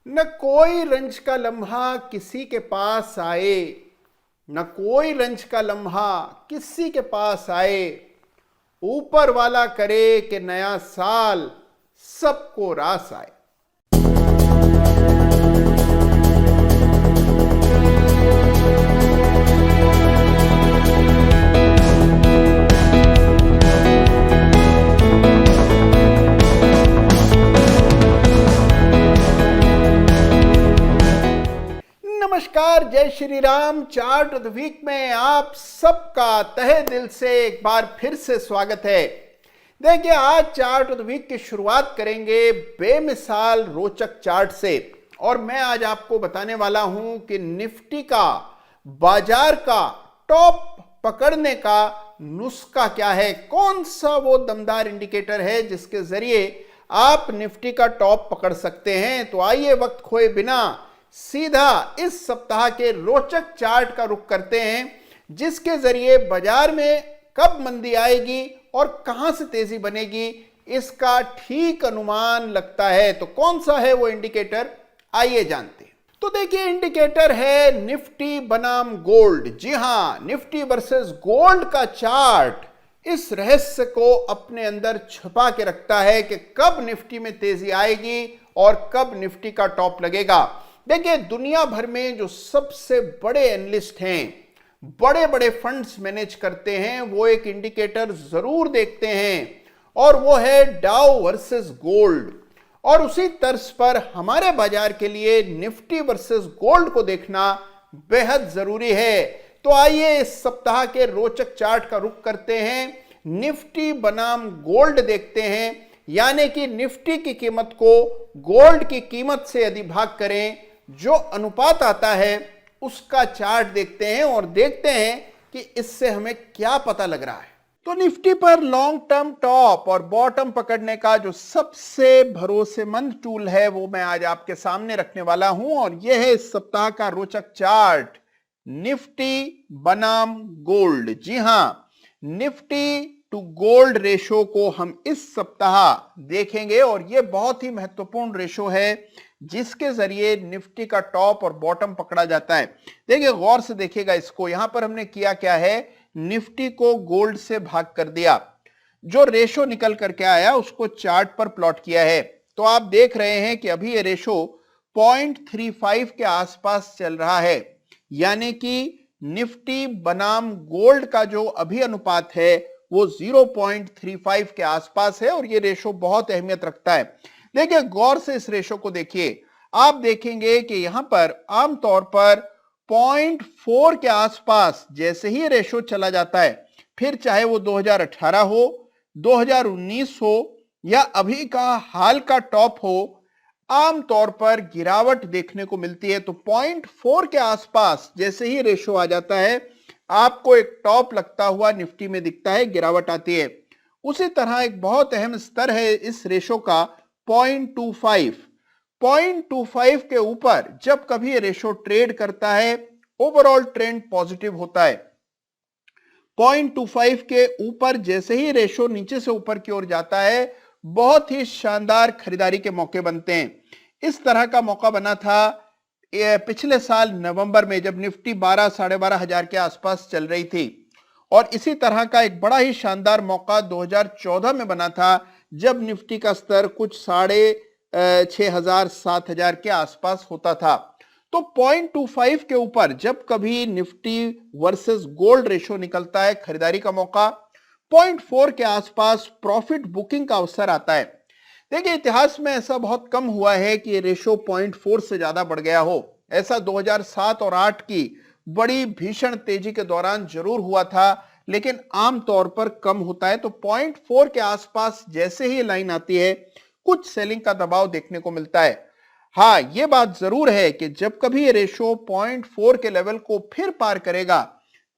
न कोई रंज का लम्हा किसी के पास आए, न कोई रंज का लम्हा किसी के पास आए, ऊपर वाला करे कि नया साल सबको रास आए। नमस्कार, जय Shri Ram. Chart of the week में आप सबका तहे दिल से एक बार फिर से स्वागत है। देखिए, आज चार्ट ऑफ द वीक की शुरुआत करेंगे बेमिसाल रोचक चार्ट से, और मैं आज आपको बताने वाला हूं कि निफ्टी का बाजार का टॉप पकड़ने का नुस्खा क्या है, कौन सा वो दमदार इंडिकेटर है जिसके जरिए आप निफ्टी का टॉप पकड़ सकते हैं। तो आइए वक्त खोए बिना सीधा इस सप्ताह के रोचक चार्ट का रुख करते हैं, जिसके जरिए बाजार में कब मंदी आएगी और कहां से तेजी बनेगी इसका ठीक अनुमान लगता है। तो कौन सा है वो इंडिकेटर, आइए जानते हैं। तो देखिए, इंडिकेटर है निफ्टी बनाम गोल्ड। जी हां, निफ्टी वर्सेस गोल्ड का चार्ट इस रहस्य को अपने अंदर छुपा के रखता है कि कब निफ्टी में तेजी आएगी और कब निफ्टी का टॉप लगेगा। देखिए, दुनिया भर में जो सबसे बड़े एनालिस्ट हैं, बड़े बड़े फंड्स मैनेज करते हैं, वो एक इंडिकेटर जरूर देखते हैं, और वो है डाउ वर्सेस गोल्ड। और उसी तर्ज पर हमारे बाजार के लिए निफ्टी वर्सेस गोल्ड को देखना बेहद जरूरी है। तो आइए इस सप्ताह के रोचक चार्ट का रुख करते हैं, निफ्टी बनाम गोल्ड देखते हैं, यानी कि निफ्टी की कीमत को गोल्ड की कीमत से यदि भाग करें, जो अनुपात आता है उसका चार्ट देखते हैं और देखते हैं कि इससे हमें क्या पता लग रहा है। तो निफ्टी पर लॉन्ग टर्म टॉप और बॉटम पकड़ने का जो सबसे भरोसेमंद टूल है वो मैं आज आपके सामने रखने वाला हूं, और यह है इस सप्ताह का रोचक चार्ट, निफ्टी बनाम गोल्ड। जी हां, निफ्टी टू गोल्ड रेशो को हम इस सप्ताह देखेंगे, और यह बहुत ही महत्वपूर्ण रेशो है जिसके जरिए निफ्टी का टॉप और बॉटम पकड़ा जाता है। देखिए, गौर से देखिएगा इसको। यहां पर हमने किया क्या है, निफ्टी को गोल्ड से भाग कर दिया, जो रेशो निकल करके आया उसको चार्ट पर प्लॉट किया है। तो आप देख रहे हैं कि अभी ये रेशो 0.35 के आसपास चल रहा है, यानी कि निफ्टी बनाम गोल्ड का जो अभी अनुपात है वो 0.35 के आसपास है, और ये रेशो बहुत अहमियत रखता है। देखिए, गौर से इस रेशो को देखिए। आप देखेंगे कि यहां पर आमतौर पर 0.4 के आसपास जैसे ही रेशो चला जाता है, फिर चाहे वो 2018 हो, 2019 हो या अभी का हाल का टॉप हो, आमतौर पर गिरावट देखने को मिलती है। तो 0.4 के आसपास जैसे ही रेशो आ जाता है, आपको एक टॉप लगता हुआ निफ्टी में दिखता है, गिरावट आती है। उसी तरह एक बहुत अहम स्तर है इस रेशो का 0.25। 0.25 के ऊपर जब कभी ये रेशो ट्रेड करता है, ओवरऑल ट्रेंड पॉजिटिव होता है। 0.25 के ऊपर जैसे ही रेशो नीचे से ऊपर की ओर जाता है, बहुत ही शानदार खरीदारी के मौके बनते हैं। इस तरह का मौका बना था पिछले साल नवंबर में, जब निफ्टी 12 साढ़े 12 हजार के आसपास चल रही थी, और इसी तरह का एक बड़ा ही शानदार मौका 2014 में बना था, जब निफ्टी का स्तर कुछ 6,500 7,000 के आसपास होता था। तो 0.25 के ऊपर जब कभी निफ्टी वर्सेस गोल्ड रेशो निकलता है, खरीदारी का मौका, 0.4 के आसपास प्रॉफिट बुकिंग का अवसर आता है। देखिए, इतिहास में ऐसा बहुत कम हुआ है कि ये रेशो 0.4 से ज्यादा बढ़ गया हो। ऐसा 2007 और 8 की बड़ी भीषण तेजी के दौरान जरूर हुआ था, लेकिन आमतौर पर कम होता है। तो 0.4 के आसपास जैसे ही लाइन आती है, कुछ सेलिंग का दबाव देखने को मिलता है। हाँ, यह बात जरूर है कि जब कभी ये रेशो 0.4 के लेवल को फिर पार करेगा,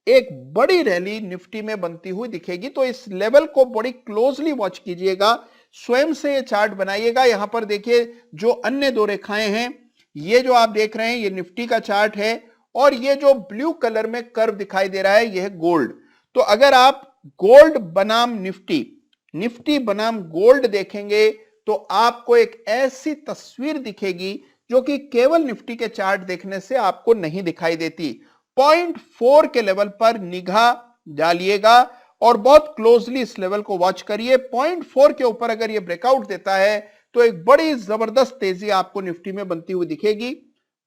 एक बड़ी रैली निफ्टी में बनती हुई दिखेगी। तो इस लेवल को बड़ी क्लोजली वॉच कीजिएगा, स्वयं से ये चार्ट बनाइएगा। यहां पर देखिए, जो अन्य दो रेखाएं हैं, ये जो आप देख रहे हैं ये निफ्टी का चार्ट है, और ये जो ब्लू कलर में कर्व दिखाई दे रहा है ये है गोल्ड। तो अगर आप गोल्ड बनाम निफ्टी, निफ्टी बनाम गोल्ड देखेंगे तो आपको एक ऐसी तस्वीर दिखेगी जो कि केवल निफ्टी के चार्ट देखने से आपको नहीं दिखाई देती। 0.4 के लेवल पर निगाह डालिएगा और बहुत क्लोजली इस लेवल को वॉच करिए। 0.4 के ऊपर अगर ये ब्रेकआउट देता है तो एक बड़ी जबरदस्त तेजी आपको निफ्टी में बनती हुई दिखेगी।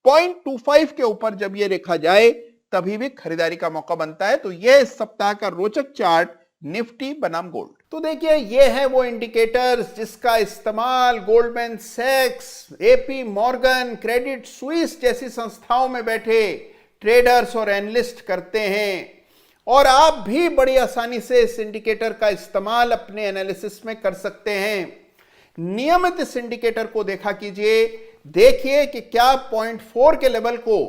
0.25 के ऊपर जब ये रेखा जाए तभी भी खरीदारी का मौका बनता है। तो यह इस सप्ताह का रोचक चार्ट निफ्टी बनाम गोल्ड। तो देखिए ये है वो इंडिकेटर्स जिसका इस्तेमाल गोल्डमैन सैक्स, एपी मॉर्गन, क्रेडिट स्विस जैसी संस्थाओं में बैठे ट्रेडर्स और एनालिस्ट करते हैं, और आप भी बड़ी आसानी से इस इंडिकेटर का इस्तेमाल अपने एनालिसिस में कर सकते हैं। नियमित इस इंडिकेटर को देखा कीजिए, देखिए कि क्या 0.4 के लेवल को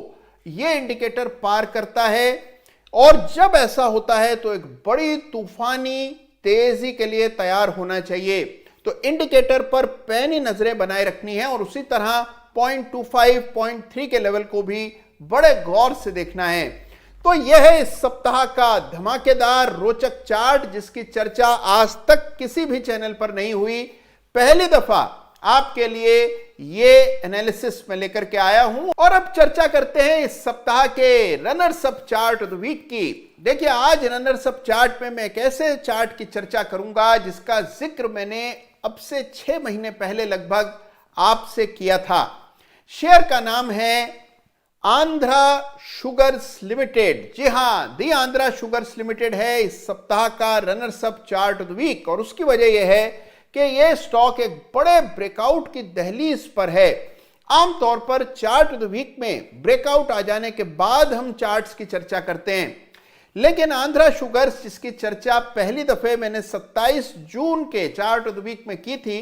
यह इंडिकेटर पार करता है, और जब ऐसा होता है तो एक बड़ी तूफानी तेजी के लिए तैयार होना चाहिए। तो इंडिकेटर पर पैनी नजरें बनाए रखनी है और उसी तरह 0.25, 0.3 के लेवल को भी बड़े गौर से देखना है। तो यह है इस सप्ताह का धमाकेदार रोचक चार्ट जिसकी चर्चा आज तक किसी भी चैनल पर नहीं हुई। पहली दफा आपके लिए ये एनालिसिस में लेकर के आया हूं, और अब चर्चा करते हैं इस सप्ताह के runners up chart of the week की। देखिए आज रनर्स अप चार्ट में मैं एक ऐसे चार्ट की चर्चा करूंगा जिसका जिक्र मैंने अब से 6 महीने पहले लगभग आपसे किया था। शेयर का नाम है आंध्रा शुगर्स लिमिटेड। जी हां, दी आंध्रा शुगर्स लिमिटेड है इस सप्ताह का runners up chart of the week, और उसकी वजह यह है कि यह स्टॉक एक बड़े ब्रेकआउट की दहलीज पर है। आमतौर पर चार्ट ऑफ द वीक में ब्रेकआउट आ जाने के बाद हम चार्ट्स की चर्चा करते हैं, लेकिन आंध्रा शुगर्स जिसकी चर्चा पहली दफे मैंने 27 जून के चार्ट ऑफ द वीक में की थी,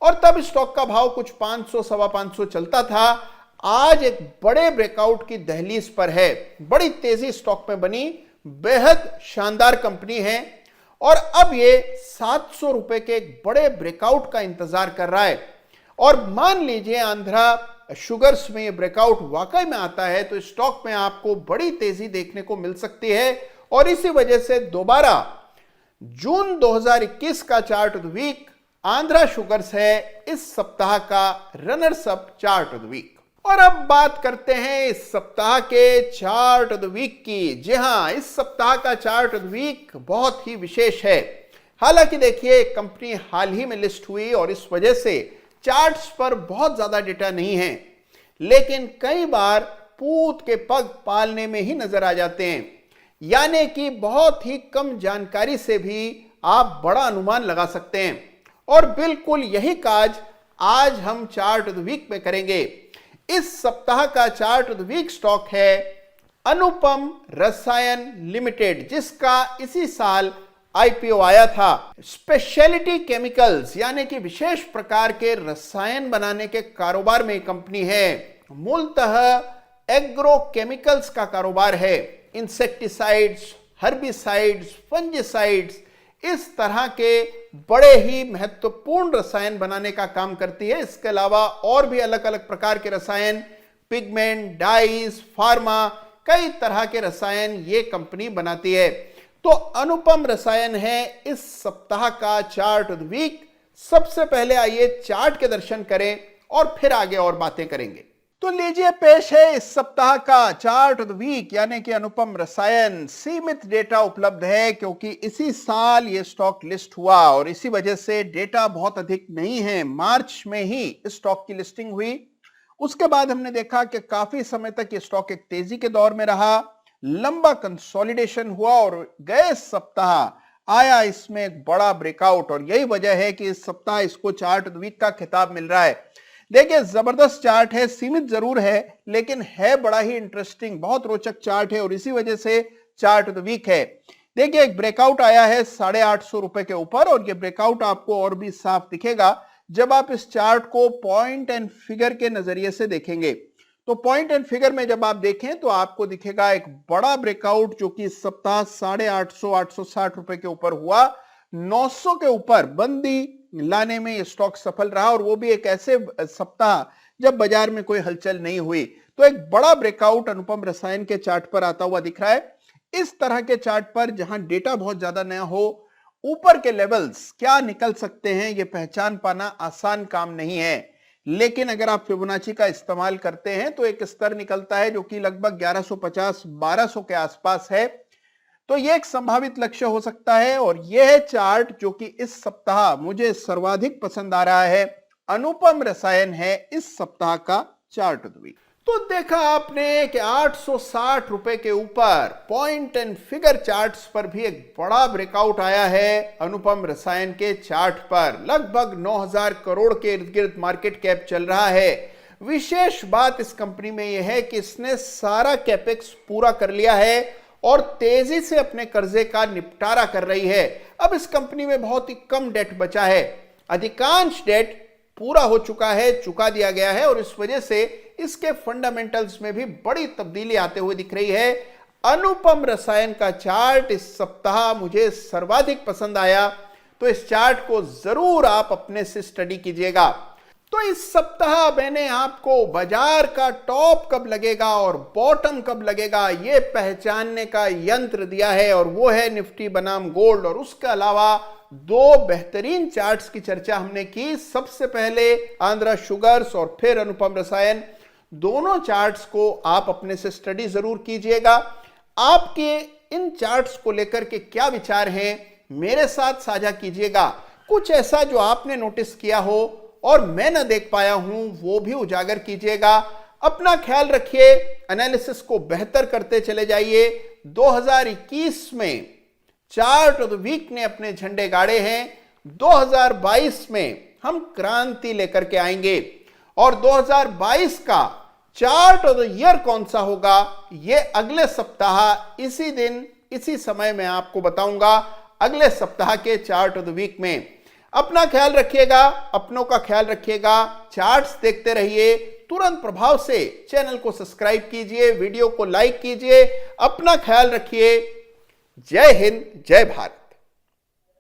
और तब स्टॉक का भाव कुछ 500 सवा 500 चलता था, आज एक बड़े ब्रेकआउट की दहलीज पर है। बड़ी तेजी स्टॉक में बनी, बेहद शानदार कंपनी है, और अब ये 700 रुपए के एक बड़े ब्रेकआउट का इंतजार कर रहा है। और मान लीजिए आंध्रा शुगर्स में ये ब्रेकआउट वाकई में आता है तो स्टॉक में आपको बड़ी तेजी देखने को मिल सकती है, और इसी वजह से दोबारा जून 2021 का chart of the week Andhra sugars है इस सप्ताह का runners up chart of the week. और अब बात करते हैं इस सप्ताह के चार्ट ऑफ द वीक की। जी हां, इस सप्ताह का चार्ट ऑफ द वीक बहुत ही विशेष है। हालांकि देखिए कंपनी हाल ही में लिस्ट हुई और इस वजह से चार्ट्स पर बहुत ज्यादा डेटा नहीं है, लेकिन कई बार पूत के पग पालने में ही नजर आ जाते हैं, यानी कि बहुत ही कम जानकारी से भी आप बड़ा अनुमान लगा सकते हैं। और बिल्कुल यही काज आज हम चार्ट ऑफ द वीक में करेंगे। इस सप्ताह का chart of the week stock है अनुपम रसायन लिमिटेड, जिसका इसी साल आईपीओ आया था। स्पेशलिटी केमिकल्स यानी कि विशेष प्रकार के रसायन बनाने के कारोबार में कंपनी है। मूलतः एग्रो केमिकल्स का कारोबार है। इंसेक्टिसाइड्स, हर्बिसाइड्स, फंजिसाइड्स, इस तरह के बड़े ही महत्वपूर्ण रसायन बनाने का काम करती है। इसके अलावा और भी अलग अलग प्रकार के रसायन, पिगमेंट, डाइज, फार्मा, कई तरह के रसायन ये कंपनी बनाती है। तो अनुपम रसायन है इस सप्ताह का चार्ट ऑफ द वीक। सबसे पहले आइए चार्ट के दर्शन करें और फिर आगे और बातें करेंगे। तो लीजिए पेश है इस सप्ताह का चार्ट ऑफ द वीक यानी कि अनुपम रसायन। सीमित डेटा उपलब्ध है क्योंकि इसी साल ये स्टॉक लिस्ट हुआ और इसी वजह से डेटा बहुत अधिक नहीं है। मार्च में ही इस स्टॉक की लिस्टिंग हुई। उसके बाद हमने देखा कि काफी समय तक ये स्टॉक एक तेजी के दौर में रहा, लंबा कंसोलिडेशन हुआ और गए सप्ताह आया इसमें एक बड़ा ब्रेकआउट, और यही वजह है कि इस सप्ताह इसको चार्ट ऑफ द वीक का खिताब मिल रहा है। देखिए जबरदस्त चार्ट है, सीमित जरूर है लेकिन है बड़ा ही इंटरेस्टिंग, बहुत रोचक चार्ट है और इसी वजह से चार्ट ऑफ द वीक है। देखिए एक ब्रेकआउट आया है 850 रुपए के ऊपर, और ये ब्रेकआउट आपको और भी साफ दिखेगा जब आप इस चार्ट को पॉइंट एंड फिगर के नजरिए से देखेंगे। तो पॉइंट एंड फिगर में जब आप देखें तो आपको दिखेगा एक बड़ा ब्रेकआउट जो कि इस सप्ताह 850 860 रुपए के ऊपर हुआ। 900 के ऊपर बंदी लाने में ये स्टॉक सफल रहा, और वो भी एक ऐसे सप्ताह जब बाजार में कोई हलचल नहीं हुई। तो एक बड़ा ब्रेकआउट अनुपम रसायन के चार्ट पर आता हुआ दिख रहा है। इस तरह के चार्ट पर जहां डेटा बहुत ज्यादा नया हो, ऊपर के लेवल्स क्या निकल सकते हैं ये पहचान पाना आसान काम नहीं है। लेकिन अगर आप फिबोनाची का इस्तेमाल करते हैं तो एक स्तर निकलता है जो कि लगभग 1150-1200 के आसपास है। तो यह एक संभावित लक्ष्य हो सकता है और यह है चार्ट जो कि इस सप्ताह मुझे सर्वाधिक पसंद आ रहा है। अनुपम रसायन है इस सप्ताह का चार्ट ऑफ द वीक। तो देखा आपने कि 860 रुपए के ऊपर पॉइंट एंड फिगर चार्ट्स पर भी एक बड़ा ब्रेकआउट आया है अनुपम रसायन के चार्ट पर। लगभग 9000 करोड़ के इर्द गिर्द मार्केट कैप चल रहा है। विशेष बात इस कंपनी में यह है कि इसने सारा कैपेक्स पूरा कर लिया है और तेजी से अपने कर्जे का निपटारा कर रही है। अब इस कंपनी में बहुत ही कम डेट बचा है, अधिकांश डेट पूरा हो चुका है, चुका दिया गया है और इस वजह से इसके फंडामेंटल्स में भी बड़ी तब्दीली आते हुए दिख रही है। अनुपम रसायन का चार्ट इस सप्ताह मुझे सर्वाधिक पसंद आया, तो इस चार्ट को जरूर आप अपने से स्टडी कीजिएगा। तो इस सप्ताह मैंने आपको बाजार का टॉप कब लगेगा और बॉटम कब लगेगा यह पहचानने का यंत्र दिया है और वो है निफ्टी बनाम गोल्ड। और उसके अलावा दो बेहतरीन चार्ट्स की चर्चा हमने की। सबसे पहले आंध्रा शुगर्स और फिर अनुपम रसायन। दोनों चार्ट्स को आप अपने से स्टडी जरूर कीजिएगा। आपके इन चार्ट्स को लेकर के क्या विचार हैं मेरे साथ साझा कीजिएगा। कुछ ऐसा जो आपने नोटिस किया हो और मैं ना देख पाया हूं वो भी उजागर कीजिएगा। अपना ख्याल रखिए, एनालिसिस को बेहतर करते चले जाइए। 2021 में चार्ट ऑफ द वीक ने अपने झंडे गाड़े हैं। 2022 में हम क्रांति लेकर के आएंगे और 2022 का चार्ट ऑफ द ईयर कौन सा होगा यह अगले सप्ताह इसी दिन इसी समय में आपको बताऊंगा, अगले सप्ताह के चार्ट ऑफ द वीक में। अपना ख्याल रखिएगा, अपनों का ख्याल रखिएगा, चार्ट्स देखते रहिए। तुरंत प्रभाव से चैनल को सब्सक्राइब कीजिए, वीडियो को लाइक कीजिए। अपना ख्याल रखिए। जय हिंद, जय भारत।